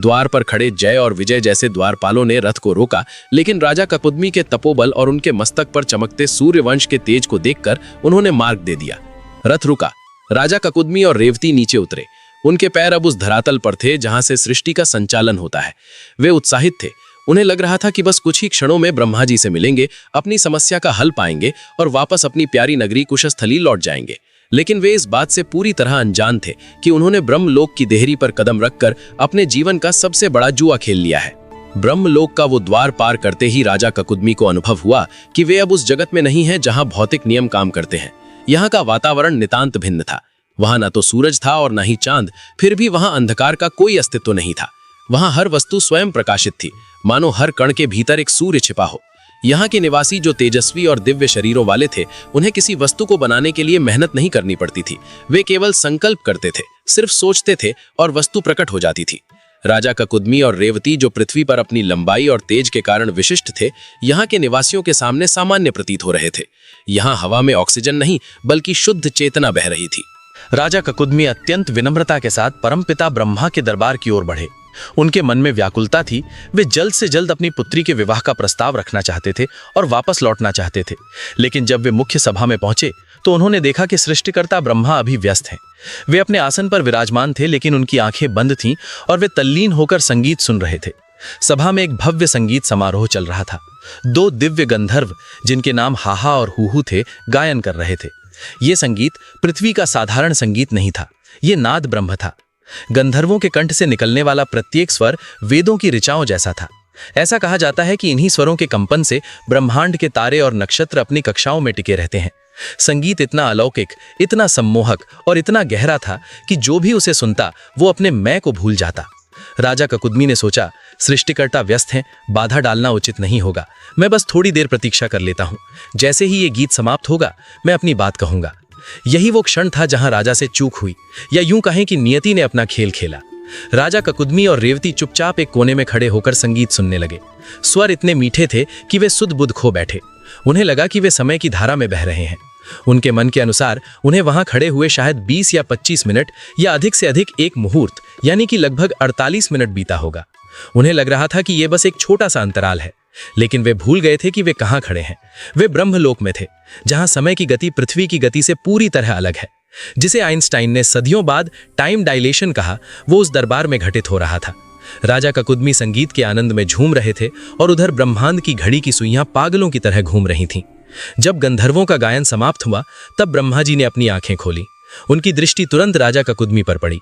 द्वार पर खड़े जय और विजय जैसे द्वारपालों ने रथ को रोका, लेकिन राजा ककुदमी के तपोबल और उनके मस्तक पर चमकते सूर्यवंश के तेज को देखकर उन्होंने मार्ग दे दिया। रथ रुका। राजा ककुदमी और रेवती नीचे उतरे। उनके पैर अब उस धरातल पर थे जहां से सृष्टि का संचालन होता है। वे उत्साहित थे। उन्हें लग रहा था कि बस कुछ ही क्षणों में ब्रह्मा जी से मिलेंगे, अपनी समस्या का हल पाएंगे और वापस अपनी प्यारी नगरी कुशस्थली लौट जाएंगे। लेकिन वे इस बात से पूरी तरह अनजान थे कि उन्होंने ब्रह्मलोक की देहरी पर कदम रखकर अपने जीवन का सबसे बड़ा जुआ खेल लिया है। ब्रह्मलोक का वो द्वार पार करते ही राजा ककुदमी को अनुभव हुआ कि वे अब उस जगत में नहीं हैं जहां भौतिक नियम काम करते हैं। यहाँ का वातावरण नितांत भिन्न था। वहां न तो सूरज था और न ही चांद, फिर भी वहां अंधकार का कोई अस्तित्व नहीं था। वहां हर वस्तु स्वयं प्रकाशित थी, मानो हर कण के भीतर एक सूर्य छिपा हो। यहाँ के निवासी जो तेजस्वी और दिव्य शरीरों वाले थे, उन्हें किसी वस्तु को बनाने के लिए मेहनत नहीं करनी पड़ती थी। वे केवल संकल्प करते थे, सिर्फ सोचते थे और वस्तु प्रकट हो जाती थी। राजा ककुदमी और रेवती, जो पृथ्वी पर अपनी लंबाई और तेज के कारण विशिष्ट थे, यहाँ के निवासियों के सामने सामान्य प्रतीत हो रहे थे। यहाँ हवा में ऑक्सीजन नहीं, बल्कि शुद्ध चेतना बह रही थी। राजा ककुदमी अत्यंत विनम्रता के साथ परमपिता ब्रह्मा के दरबार की ओर बढ़े। उनके मन में व्याकुलता थी। वे जल्द से जल्द अपनी पुत्री के विवाह का प्रस्ताव रखना चाहते थे और वापस लौटना चाहते थे। लेकिन जब वे मुख्य सभा में पहुंचे तो उन्होंने देखा कि सृष्टिकर्ता ब्रह्मा अभी व्यस्त हैं। वे अपने आसन पर विराजमान थे, लेकिन उनकी आंखें बंद थीं और वे तल्लीन होकर संगीत सुन रहे थे। सभा में एक भव्य संगीत समारोह चल रहा था। 2 दिव्य गंधर्व, जिनके नाम हाहा और हूहू थे, गायन कर रहे थे। ये संगीत पृथ्वी का साधारण संगीत नहीं था, ये नाद ब्रह्म था। गंधर्वों के कंठ से निकलने वाला प्रत्येक स्वर वेदों की ऋचाओं जैसा था। ऐसा कहा जाता है कि इन्हीं स्वरों के कंपन से ब्रह्मांड के तारे और नक्षत्र अपनी कक्षाओं में टिके रहते हैं। संगीत इतना अलौकिक, इतना सम्मोहक और इतना गहरा था कि जो भी उसे सुनता वो अपने मैं को भूल जाता। राजा ककुदमी ने सोचा, सृष्टिकर्ता व्यस्त हैं, बाधा डालना उचित नहीं होगा। मैं बस थोड़ी देर प्रतीक्षा कर लेता हूँ। जैसे ही ये गीत समाप्त होगा, मैं अपनी बात कहूंगा। यही वो क्षण था जहां राजा से चूक हुई, या यूं कहें कि नियति ने अपना खेल खेला। राजा ककुदमी और रेवती चुपचाप एक कोने में खड़े होकर संगीत सुनने लगे। स्वर इतने मीठे थे कि वे सुध बुध खो बैठे। उन्हें लगा कि वे समय की धारा में बह रहे हैं। उनके मन के अनुसार उन्हें वहां खड़े हुए शायद 20 या 25 मिनट या अधिक से अधिक एक मुहूर्त, यानी कि लगभग 48 मिनट बीता होगा। उन्हें लग रहा था कि यह बस एक छोटा सा अंतराल है, लेकिन वे भूल गए थे कि वे कहां खड़े हैं। वे ब्रह्मलोक में थे, जहां समय की गति पृथ्वी की गति से पूरी तरह अलग है। जिसे आइंस्टाइन ने सदियों बाद टाइम डायलेशन कहा, वो उस दरबार में घटित हो रहा था। राजा ककुदमी संगीत के आनंद में झूम रहे थे और उधर ब्रह्मांड की घड़ी की सुइयां पागलों की तरह घूम रही थीं। जब गंधर्वों का गायन समाप्त हुआ, तब ब्रह्मा जी ने अपनी आंखें खोली। उनकी दृष्टि तुरंत राजा ककुदमी पर पड़ी।